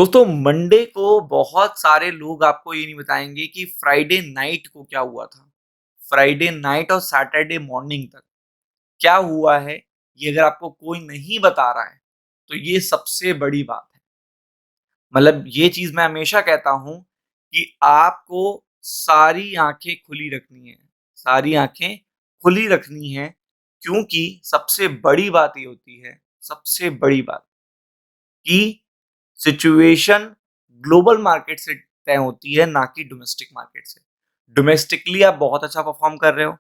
दोस्तों मंडे को बहुत सारे लोग आपको ये नहीं बताएँगे कि फ्राइडे नाइट को क्या हुआ था। फ्राइडे नाइट और सैटरडे मॉर्निंग तक क्या हुआ है, ये अगर आपको कोई नहीं बता रहा है, तो ये सबसे बड़ी बात है। मतलब ये चीज़ मैं हमेशा कहता हूँ कि आपको सारी आँखें खुली रखनी है। सारी आँखें खुली रखनी है क्योंकि सबसे बड़ी बात ये होती है, सबसे बड़ी बात कि सिचुएशन ग्लोबल मार्केट से तय होती है, ना कि डोमेस्टिक मार्केट से। डोमेस्टिकली आप बहुत अच्छा परफॉर्म कर रहे हो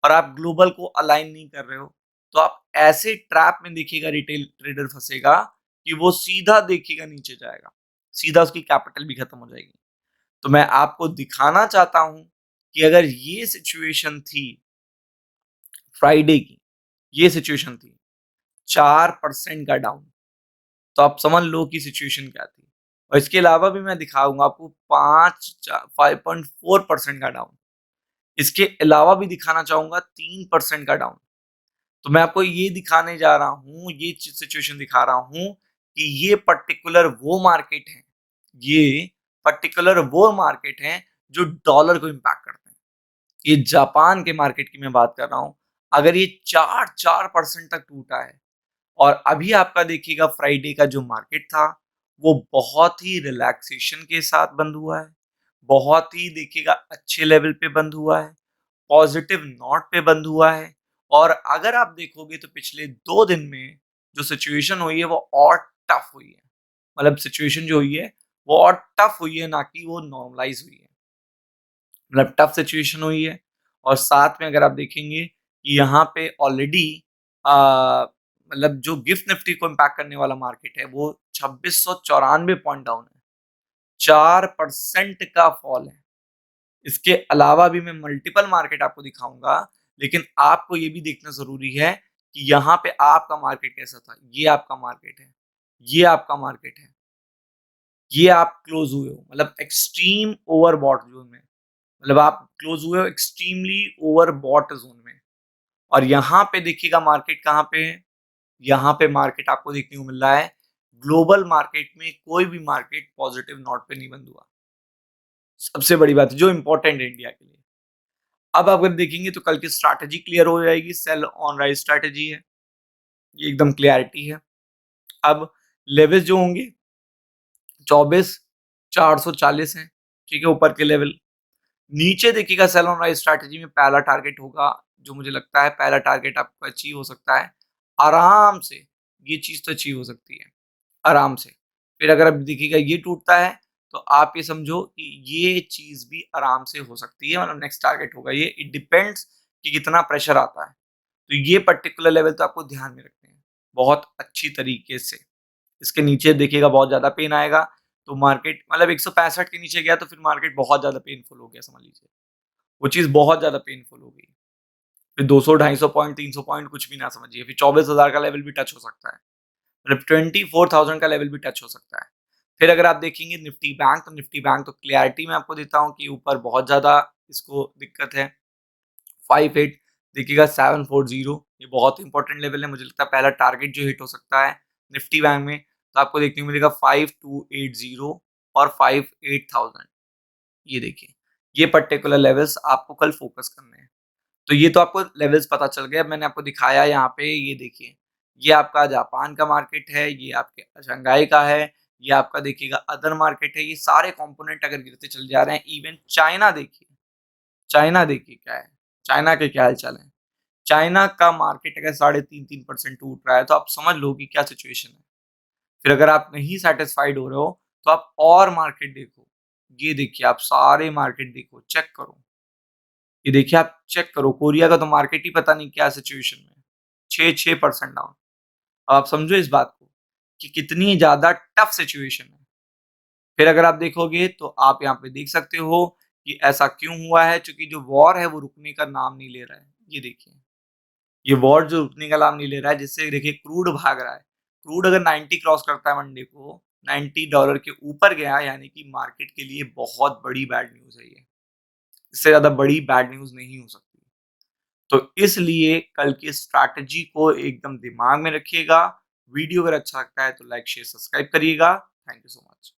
और आप ग्लोबल को अलाइन नहीं कर रहे हो, तो आप ऐसे ट्रैप में देखिएगा रिटेल ट्रेडर फंसेगा कि वो सीधा देखिएगा नीचे जाएगा, सीधा उसकी कैपिटल भी खत्म हो जाएगी। तो मैं आपको दिखाना चाहता हूँ कि अगर ये सिचुएशन थी फ्राइडे की, ये सिचुएशन थी 4% का डाउन, तो आप समझ लो कि सिचुएशन क्या थी। और इसके अलावा भी मैं दिखाऊँगा आपको 5.4% का डाउन। इसके अलावा भी दिखाना चाहूँगा 3% का डाउन। तो मैं आपको ये दिखाने जा रहा हूँ, ये सिचुएशन दिखा रहा हूँ कि ये पर्टिकुलर वो मार्केट है, ये पर्टिकुलर वो मार्केट है जो डॉलर को इम्पैक्ट करते हैं। ये जापान के मार्केट की मैं बात कर रहा हूँ। अगर ये 4% तक टूटा है और अभी आपका देखिएगा फ्राइडे का जो मार्केट था, वो बहुत ही रिलैक्सेशन के साथ बंद हुआ है। बहुत ही देखिएगा अच्छे लेवल पे बंद हुआ है, पॉजिटिव नोट पे बंद हुआ है और अगर आप देखोगे तो पिछले 2 दिन में जो सिचुएशन हुई है वो और टफ हुई है। मतलब सिचुएशन जो हुई है, वो और टफ हुई है ना कि वो नॉर्मलाइज़ हुई है। मतलब टफ सिचुएशन हुई है और साथ में अगर आप देखेंगे कि यहाँ पे ऑलरेडी मतलब जो गिफ्ट निफ्टी को इम्पैक्ट करने वाला मार्केट है वो 2694 पॉइंट डाउन है, 4% का फॉल है। इसके अलावा भी मैं मल्टीपल मार्केट आपको दिखाऊंगा, लेकिन आपको ये भी देखना जरूरी है कि यहाँ पे आपका मार्केट कैसा था। ये आपका मार्केट है, ये आपका मार्केट है, ये आप क्लोज हुए हो मतलब एक्सट्रीम ओवरबॉट जोन में। मतलब आप क्लोज हुए हो एक्सट्रीमली ओवरबॉट जोन में और यहाँ पे देखिएगा मार्केट कहाँ पे है। यहाँ पे मार्केट आपको देखने को मिल रहा है, ग्लोबल मार्केट में कोई भी मार्केट पॉजिटिव नोट पे नहीं बंद हुआ। सबसे बड़ी बात है जो इंपॉर्टेंट है इंडिया के लिए। अब अगर देखेंगे तो कल की स्ट्रैटेजी क्लियर हो जाएगी, सेल ऑन राइज स्ट्रैटेजी है, ये एकदम क्लियरिटी है। अब लेवल्स जो होंगे 24,440 है, ठीक है, ऊपर के लेवल। नीचे देखिएगा सेल ऑन राइज स्ट्रैटेजी में पहला टारगेट होगा, जो मुझे लगता है पहला टारगेट आपको अचीव हो सकता है आराम से। ये चीज तो अचीव हो सकती है आराम से। फिर अगर अब देखिएगा ये टूटता है तो आप ये समझो कि ये चीज भी आराम से हो सकती है, मतलब नेक्स्ट टारगेट होगा ये। इट डिपेंड्स कि कितना प्रेशर आता है। तो ये पर्टिकुलर लेवल तो आपको ध्यान में रखने हैं बहुत अच्छी तरीके से। इसके नीचे देखिएगा बहुत ज्यादा पेन आएगा, तो मार्केट मतलब 165 के नीचे गया तो फिर मार्केट बहुत ज्यादा पेनफुल हो गया, समझ लीजिए वो चीज बहुत ज्यादा पेनफुल हो गई। फिर 200 250 पॉइंट 300 पॉइंट कुछ भी ना समझिए, फिर 24,000 का लेवल भी टच हो सकता है, मतलब 24,000 का लेवल भी टच हो सकता है। फिर अगर आप देखेंगे निफ्टी बैंक, तो निफ्टी बैंक तो क्लियरिटी में आपको देता हूँ कि ऊपर बहुत ज़्यादा इसको दिक्कत है। 58 देखिएगा 740, ये बहुत इंपॉर्टेंट लेवल है। मुझे लगता है पहला टारगेट जो हिट हो सकता है निफ्टी बैंक में, तो आपको देखने को मिलेगा 5280 और 58,000। ये देखिए, ये पर्टिकुलर लेवल्स आपको कल फोकस करने हैं। तो ये तो आपको लेवल्स पता चल गए। अब मैंने आपको दिखाया यहाँ पे, ये देखिए, ये आपका जापान का मार्केट है, ये आपके शंघाई का है, ये आपका देखिएगा अदर मार्केट है। ये सारे कंपोनेंट अगर गिरते चले जा रहे हैं, इवन चाइना देखिए, चाइना देखिए क्या है, चाइना के क्या हाल चाल है। चाइना का मार्केट अगर 3.5-3% टूट रहा है तो आप समझ लो कि क्या सिचुएशन है। फिर अगर आप नहीं सेटिस्फाइड हो रहे हो तो आप और मार्केट देखो। ये देखिए, आप सारे मार्केट देखो, चेक करो। ये देखिए, आप चेक करो, कोरिया का तो मार्केट ही पता नहीं क्या सिचुएशन में है, 6% डाउन। अब आप समझो इस बात को कि कितनी ज़्यादा टफ सिचुएशन है। फिर अगर आप देखोगे तो आप यहाँ पे देख सकते हो कि ऐसा क्यों हुआ है, क्योंकि जो वॉर है वो रुकने का नाम नहीं ले रहा है। ये देखिए, ये वॉर जो रुकने का नाम नहीं ले रहा है, जिससे देखिए क्रूड भाग रहा है। क्रूड अगर 90 क्रॉस करता है मंडे को, $90 के ऊपर गया, यानी कि मार्केट के लिए बहुत बड़ी बैड न्यूज़ है ये। इससे ज़्यादा बड़ी बैड न्यूज़ नहीं हो सकती। तो इसलिए कल की स्ट्रैटेजी को एकदम दिमाग में रखिएगा। वीडियो अगर अच्छा लगता है तो लाइक शेयर सब्सक्राइब करिएगा। Thank you so much.